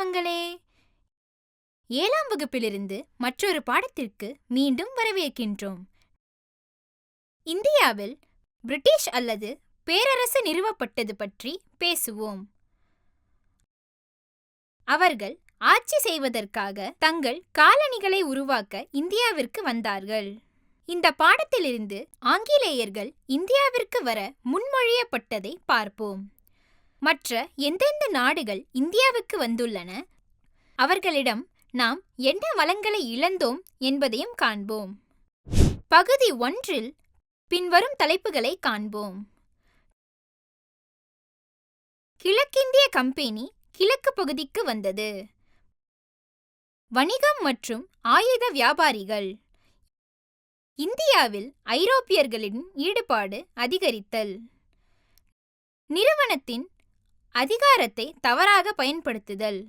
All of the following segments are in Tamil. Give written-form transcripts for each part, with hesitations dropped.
செல்லங்களே, 7ஆம் வகுப்பிலிருந்து மற்றொரு பாடத்திற்கு மீண்டும் வரவேற்கின்றோம். இந்தியாவில் பிரிட்டிஷ் அல்லது பேரரசு நிறுவப்பட்டது பற்றி பேசுவோம். அவர்கள் ஆட்சி செய்வதற்காக தங்கள் காலனிகளை உருவாக்க இந்தியாவிற்கு வந்தார்கள். இந்த பாடத்திலிருந்து ஆங்கிலேயர்கள் இந்தியாவிற்கு வர முன்மொழியப்பட்டதை பார்ப்போம். மற்ற எந்தெந்த நாடுகள் இந்தியாவுக்கு வந்துள்ளன, அவர்களிடம் நாம் என்ன வளங்களை இழந்தோம் என்பதையும் காண்போம். பகுதி 1இல் பின்வரும் தலைப்புகளை காண்போம். கிழக்கிந்திய கம்பெனி கிழக்கு பகுதிக்கு வந்தது. வணிகம் மற்றும் ஆயுத வியாபாரிகள். இந்தியாவில் ஐரோப்பியர்களின் ஈடுபாடு அதிகரித்தல். நிறுவனத்தின் அதிகாரத்தை தவறாக பயன்படுத்துதல்.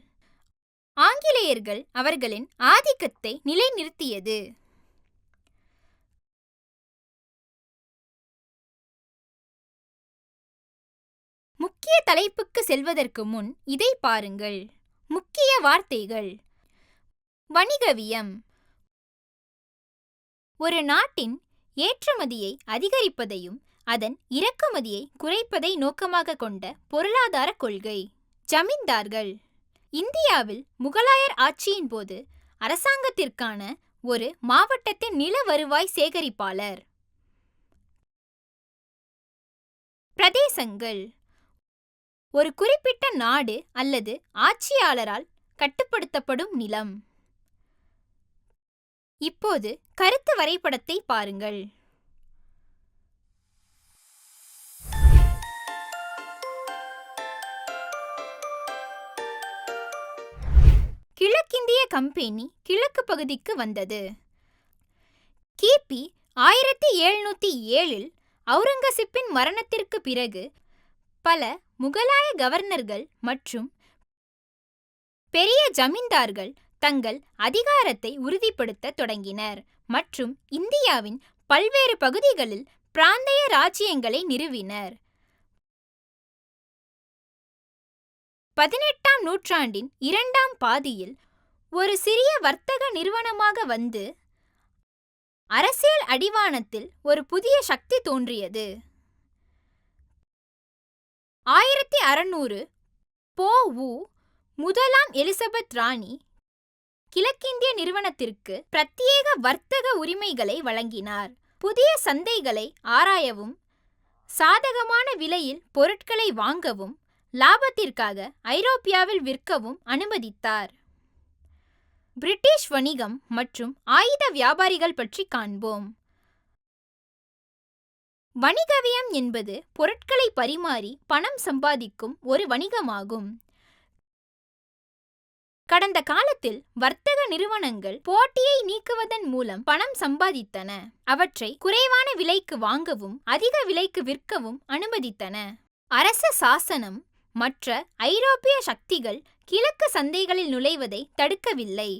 ஆங்கிலேயர்கள் அவர்களின் ஆதிக்கத்தை நிலைநிறுத்தியது. முக்கிய தலைப்புக்கு செல்வதற்கு முன் இதை பாருங்கள். முக்கிய வார்த்தைகள். வணிகவியம் ஒரு நாட்டின் ஏற்றுமதியை அதிகரிப்பதையும் அதன் இறக்குமதியை குறைப்பதை நோக்கமாக கொண்ட பொருளாதார கொள்கை. ஜமீன்தார்கள் இந்தியாவில் முகலாயர் ஆட்சியின் போது அரசாங்கத்திற்கான ஒரு மாவட்டத்தின் நில வருவாய் சேகரிப்பாளர். பிரதேசங்கள் ஒரு குறிப்பிட்ட நாடு அல்லது ஆட்சியாளரால் கட்டுப்படுத்தப்படும் நிலம். இப்போது கருத்து வரைபடத்தை பாருங்கள். கிழக்கிந்திய கம்பெனி கிழக்கு பகுதிக்கு வந்தது. கிபி 1707இல் அவுரங்கசீப்பின் மரணத்திற்கு பிறகு பல முகலாய கவர்னர்கள் மற்றும் பெரிய ஜமீன்தார்கள் தங்கள் அதிகாரத்தை உறுதிப்படுத்த தொடங்கினர் மற்றும் இந்தியாவின் பல்வேறு பகுதிகளில் பிராந்திய ராஜ்யங்களை நிறுவினர். 18ஆம் நூற்றாண்டின் 2ஆம் பாதியில் ஒரு சிறிய வர்த்தக நிறுவனமாக வந்து அரசியல் அடிவானத்தில் ஒரு புதிய சக்தி தோன்றியது. 1600 பொ.உ. முதலாம் எலிசபெத் ராணி கிழக்கிந்திய நிறுவனத்திற்கு பிரத்யேக வர்த்தக உரிமைகளை வழங்கினார். புதிய சந்தைகளை ஆராயவும் சாதகமான விலையில் பொருட்களை வாங்கவும் லாபத்திற்காக ஐரோப்பியாவில் விற்கவும் அனுமதித்தார். பிரிட்டிஷ் வணிகம் மற்றும் ஆயுத வியாபாரிகள் பற்றி காண்போம். வணிகவியம் என்பது பொருட்களை பரிமாறி பணம் சம்பாதிக்கும் ஒரு வணிகமாகும். கடந்த காலத்தில் வர்த்தக நிறுவனங்கள் போட்டியை நீக்குவதன் மூலம் பணம் சம்பாதித்தன. அவற்றை குறைவான விலைக்கு வாங்கவும் அதிக விலைக்கு விற்கவும் அனுமதித்தன. அரச சாசனம் மற்ற ஐரோப்பிய சக்திகள் கிழக்கு சந்தைகளில் நுழைவதை தடுக்கவில்லை.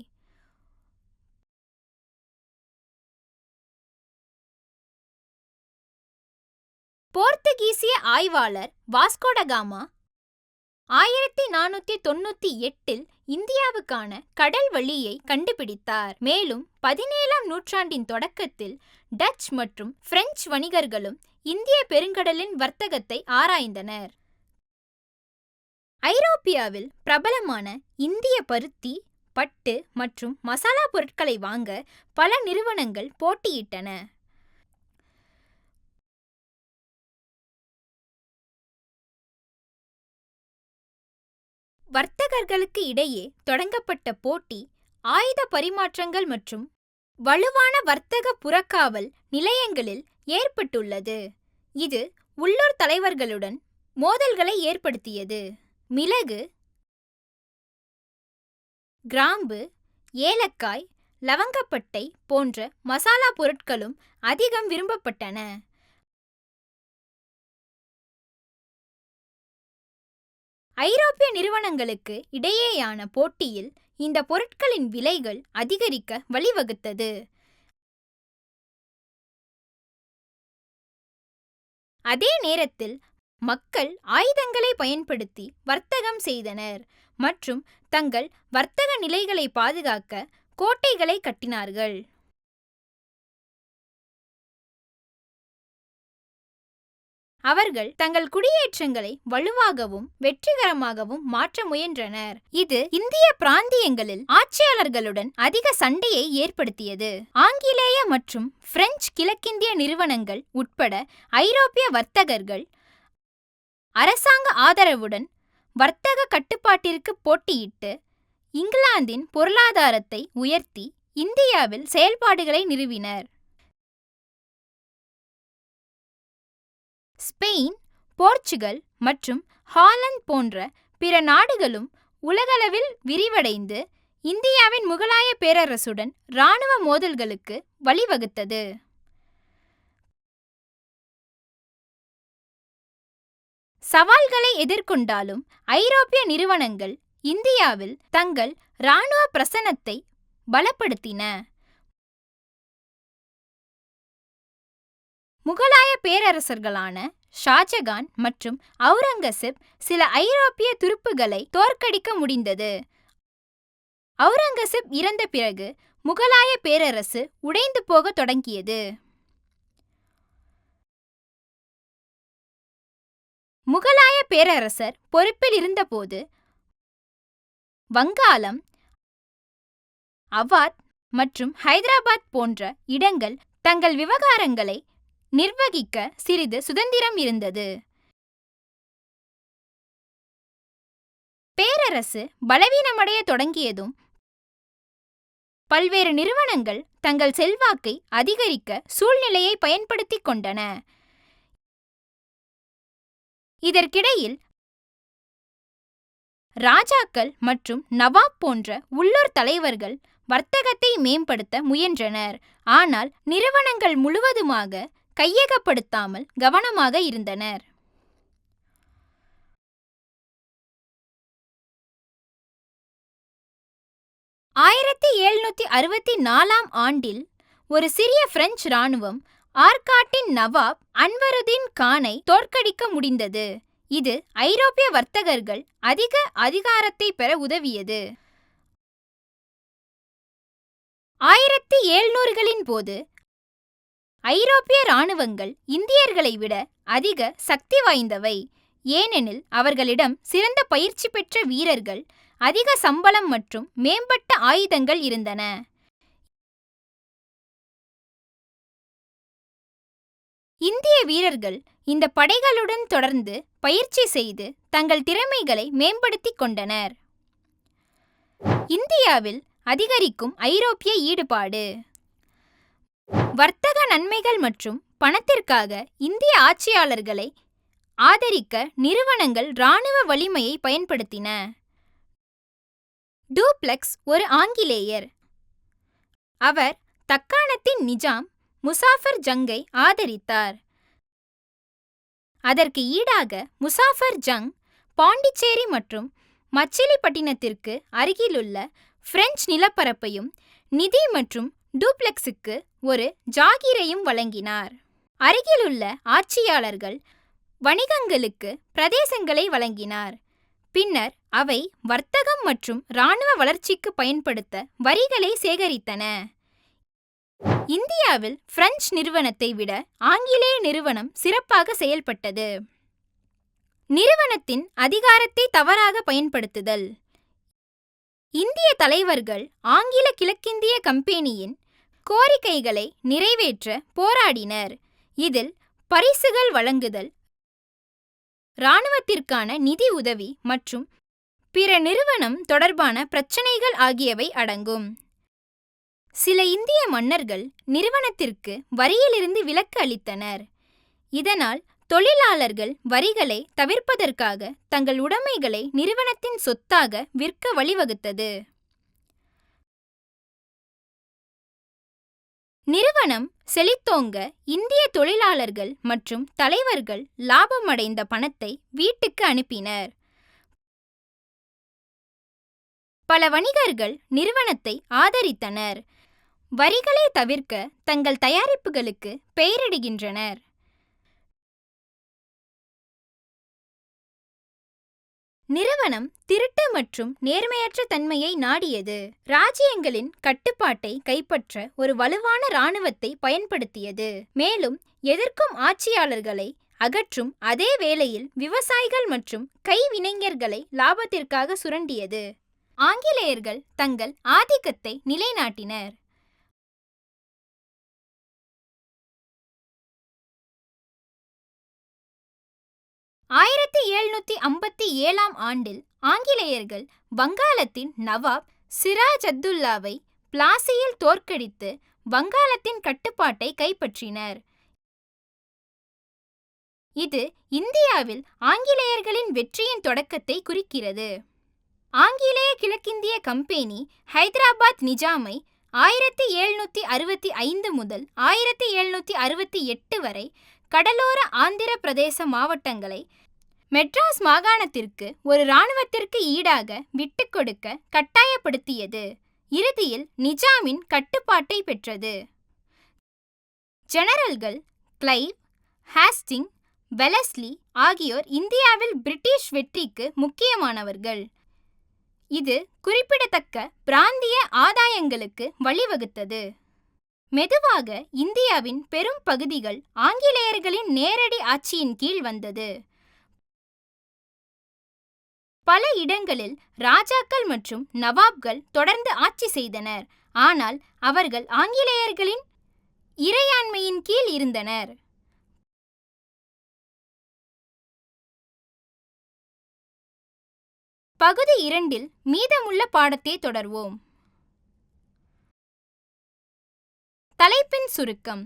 போர்த்துகீசிய ஆய்வாளர் வாஸ்கோ ட காமா 1498இல் இந்தியாவுக்கான கடல் வழியை கண்டுபிடித்தார். மேலும் 17ஆம் நூற்றாண்டின் தொடக்கத்தில் டச் மற்றும் பிரெஞ்சு வணிகர்களும் இந்திய பெருங்கடலின் வர்த்தகத்தை ஆராய்ந்தனர். ஐரோப்பியாவில் பிரபலமான இந்திய பருத்தி, பட்டு மற்றும் மசாலா பொருட்களை வாங்க பல நிறுவனங்கள் போட்டியிட்டன. வர்த்தகர்களுக்கு இடையே தொடங்கப்பட்ட போட்டி ஆயுத பரிமாற்றங்கள் மற்றும் வலுவான வர்த்தக புறக்காவல் நிலையங்களில் ஏற்பட்டுள்ளது. இது உள்ளூர் தலைவர்களுடன் மோதல்களை ஏற்படுத்தியது. மிளகு, கிராம்பு, ஏலக்காய், லவங்கப்பட்டை போன்ற மசாலா பொருட்களும் அதிகம் விரும்பப்பட்டன. ஐரோப்பிய நிறுவனங்களுக்கு இடையேயான போட்டியில் இந்த பொருட்களின் விலைகள் அதிகரிக்க வழிவகுத்தது. அதே நேரத்தில் மக்கள் ஆயுதங்களை பயன்படுத்தி வர்த்தகம் செய்தனர் மற்றும் தங்கள் வர்த்தக நிலைகளை பாதுகாக்க கோட்டைகளை கட்டினார்கள். அவர்கள் தங்கள் குடியேற்றங்களை வலுவாகவும் வெற்றிகரமாகவும் மாற்ற முயன்றனர். இது இந்திய பிராந்தியங்களில் ஆட்சியாளர்களுடன் அதிக சண்டையை ஏற்படுத்தியது. ஆங்கிலேய மற்றும் பிரெஞ்சு கிழக்கிந்திய நிறுவனங்கள் உட்பட ஐரோப்பிய வர்த்தகர்கள் அரசாங்க ஆதரவுடன் வர்த்தக கட்டுப்பாட்டிற்கு போட்டியிட்டு இங்கிலாந்தின் பொருளாதாரத்தை உயர்த்தி இந்தியாவில் செயல்பாடுகளை நிறுவினர். ஸ்பெயின், போர்ச்சுகல் மற்றும் ஹாலந்து போன்ற பிற நாடுகளும் உலகளவில் விரிவடைந்து இந்தியாவின் முகலாய பேரரசுடன் இராணுவ மோதல்களுக்கு வழிவகுத்தது. சவால்களை எதிர்கொண்டாலும் ஐரோப்பிய நிறுவனங்கள் இந்தியாவில் தங்கள் இராணுவ பிரசன்னத்தை பலப்படுத்தின. முகலாய பேரரசர்களான ஷாஜகான் மற்றும் அவுரங்கசீப் சில ஐரோப்பிய துருப்புகளை தோற்கடிக்க முடிந்தது. அவுரங்கசீப் இறந்த பிறகு முகலாய பேரரசு உடைந்து போக தொடங்கியது. முகலாய பேரரசர் பொறுப்பில் இருந்தபோது வங்காளம், அவாத் மற்றும் ஹைதராபாத் போன்ற இடங்கள் தங்கள் விவகாரங்களை நிர்வகிக்க சிறிது சுதந்திரம் இருந்தது. பேரரசு பலவீனமடைய தொடங்கியதும் பல்வேறு நிறுவனங்கள் தங்கள் செல்வாக்கை அதிகரிக்க சூழ்நிலையை பயன்படுத்திக் கொண்டன. இதற்கிடையில் ராஜாக்கள் மற்றும் நவாப் போன்ற உள்ளூர் தலைவர்கள் வர்த்தகத்தை மேம்படுத்த முயன்றனர். ஆனால் நிறுவனங்கள் முழுவதுமாக கையகப்படுத்தாமல் கவனமாக இருந்தனர். ஆயிரத்தி 1764 ஆண்டில் ஒரு சிறிய பிரெஞ்சு இராணுவம் ஆர்காட்டின் நவாப் அன்வருதீன் கானை தோற்கடிக்க முடிந்தது. இது ஐரோப்பிய வர்த்தகர்கள் அதிக அதிகாரத்தை பெற உதவியது. 1700களின் போது ஐரோப்பிய இராணுவங்கள் இந்தியர்களை விட அதிக சக்தி வாய்ந்தவை. ஏனெனில் அவர்களிடம் சிறந்த பயிற்சி பெற்ற வீரர்கள், அதிக சம்பளம் மற்றும் மேம்பட்ட ஆயுதங்கள் இருந்தன. இந்திய வீரர்கள் இந்த படைகளுடன் தொடர்ந்து பயிற்சி செய்து தங்கள் திறமைகளை மேம்படுத்திக் கொண்டனர். இந்தியாவில் அதிகரிக்கும் ஐரோப்பிய ஈடுபாடு. வர்த்தக நன்மைகள் மற்றும் பணத்திற்காக இந்திய ஆட்சியாளர்களை ஆதரிக்க நிறுவனங்கள் இராணுவ வலிமையை பயன்படுத்தின. டூப்ளெக்ஸ் ஒரு ஆங்கிலேயர். அவர் தக்காணத்தின் நிஜாம் முசாஃபர் ஜங்கை ஆதரித்தார். அதற்கு ஈடாக முசாஃபர் ஜங் பாண்டிச்சேரி மற்றும் மச்சிலிப்பட்டினத்திற்கு அருகிலுள்ள பிரெஞ்சு நிலப்பரப்பையும் நிதி மற்றும் டூப்ளெக்ஸுக்கு ஒரு ஜாகீரையும் வழங்கினார். அருகிலுள்ள ஆட்சியாளர்கள் வணிகங்களுக்கு பிரதேசங்களை வழங்கினார். பின்னர் அவை வர்த்தகம் மற்றும் இராணுவ வளர்ச்சிக்கு பயன்படுத்த வரிகளை சேகரித்தன. இந்தியாவில் பிரெஞ்சு நிறுவனத்தை விட ஆங்கிலேய நிறுவனம் சிறப்பாக செயல்பட்டது. நிறுவனத்தின் அதிகாரத்தை தவறாக பயன்படுத்துதல். இந்திய தலைவர்கள் ஆங்கில கிழக்கிந்திய கம்பெனியின் கோரிக்கைகளை நிறைவேற்ற போராடினர். இதில் பரிசுகள் வழங்குதல், இராணுவத்திற்கான நிதி உதவி மற்றும் பிற நிறுவனம் தொடர்பான பிரச்சினைகள் ஆகியவை அடங்கும். சில இந்திய மன்னர்கள் நிறுவனத்திற்கு வரியிலிருந்து விலக்கு அளித்தனர். இதனால் தொழிலாளர்கள் வரிகளை தவிர்ப்பதற்காக தங்கள் உடைமைகளை நிறுவனத்தின் சொத்தாக விற்க வழிவகுத்தது. நிறுவனம் செழித்தோங்க இந்திய தொழிலாளர்கள் மற்றும் தலைவர்கள் லாபமடைந்த பணத்தை வீட்டுக்கு அனுப்பினர். பல வணிகர்கள் நிறுவனத்தை ஆதரித்தனர். வரிகளை தவிர்க்க தங்கள் தயாரிப்புகளுக்கு பெயரிடுகின்றனர். நிறுவனம் திருட்டு மற்றும் நேர்மையற்ற தன்மையை நாடியது. ராஜ்யங்களின் கட்டுப்பாட்டை கைப்பற்ற ஒரு வலுவான இராணுவத்தை பயன்படுத்தியது. மேலும் எதிர்க்கும் ஆட்சியாளர்களை அகற்றும் அதே வேளையில் விவசாயிகள் மற்றும் கைவினைஞர்களை லாபத்திற்காக சுரண்டியது. ஆங்கிலேயர்கள் தங்கள் ஆதிக்கத்தை நிலைநாட்டினர். 1757ஆம் ஆண்டில் ஆங்கிலேயர்கள் வங்காளத்தின் நவாப் சிராஜ்-அத்-தௌலாவை பிளாசியில் தோற்கடித்து வங்காளத்தின் கட்டுப்பாட்டை கைப்பற்றினர். இது இந்தியாவில் ஆங்கிலேயர்களின் வெற்றியின் தொடக்கத்தை குறிக்கிறது. ஆங்கிலேய கிழக்கிந்திய கம்பெனி ஹைதராபாத் நிஜாமை 1765 முதல் 1768 வரை கடலோர ஆந்திர பிரதேச மாவட்டங்களை மெட்ராஸ் மாகாணத்திற்கு ஒரு இராணுவத்திற்கு ஈடாக விட்டுக்கொடுக்க கட்டாயப்படுத்தியது. இறுதியில் நிஜாமின் கட்டுப்பாட்டை பெற்றது. ஜெனரல்கள் கிளைவ், ஹேஸ்டிங்ஸ், வெலஸ்லி ஆகியோர் இந்தியாவில் பிரிட்டிஷ் வெற்றிக்கு முக்கியமானவர்கள். இது குறிப்பிடத்தக்க பிராந்திய ஆதாயங்களுக்கு வழிவகுத்தது. மெதுவாக இந்தியாவின் பெரும் பகுதிகள் ஆங்கிலேயர்களின் நேரடி ஆட்சியின் கீழ் வந்தது. பல இடங்களில் ராஜாக்கள் மற்றும் நவாப்கள் தொடர்ந்து ஆட்சி செய்தனர், ஆனால் அவர்கள் ஆங்கிலேயர்களின் இறையாண்மையின் கீழ் இருந்தனர். பகுதி 2 மீதமுள்ள பாடத்தை தொடர்வோம். தலைப்பின் சுருக்கம்.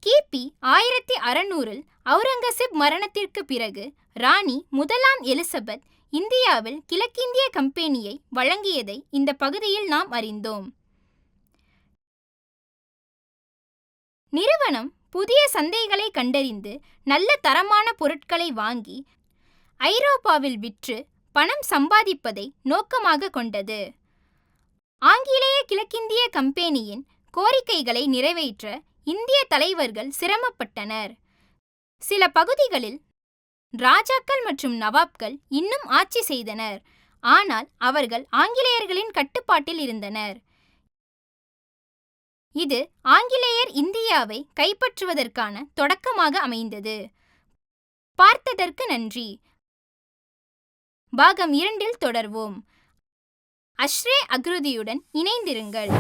கிபி 1600 அவுரங்கசீப் மரணத்திற்கு பிறகு ராணி முதலாம் எலிசபெத் இந்தியாவில் கிழக்கிந்திய கம்பெனியை வழங்கியதை இந்த பகுதியில் நாம் அறிந்தோம். நிறுவனம் புதிய சந்தைகளை கண்டறிந்து நல்ல தரமான பொருட்களை வாங்கி ஐரோப்பாவில் விற்று பணம் சம்பாதிப்பதை நோக்கமாக கொண்டது. ஆங்கிலேய கிழக்கிந்திய கம்பெனியின் கோரிக்கைகளை நிறைவேற்ற இந்திய தலைவர்கள் சிரமப்பட்டனர். சில பகுதிகளில் ராஜாக்கள் மற்றும் நவாப்கள் இன்னும் ஆட்சி செய்தனர், ஆனால் அவர்கள் ஆங்கிலேயர்களின் கட்டுப்பாட்டில் இருந்தனர். இது ஆங்கிலேயர் இந்தியாவை கைப்பற்றுவதற்கான தொடக்கமாக அமைந்தது. பார்த்ததற்கு நன்றி. பாகம் 2 தொடர்வோம். அஷ்ரே அக்ருதியுடன் இணைந்திருங்கள்.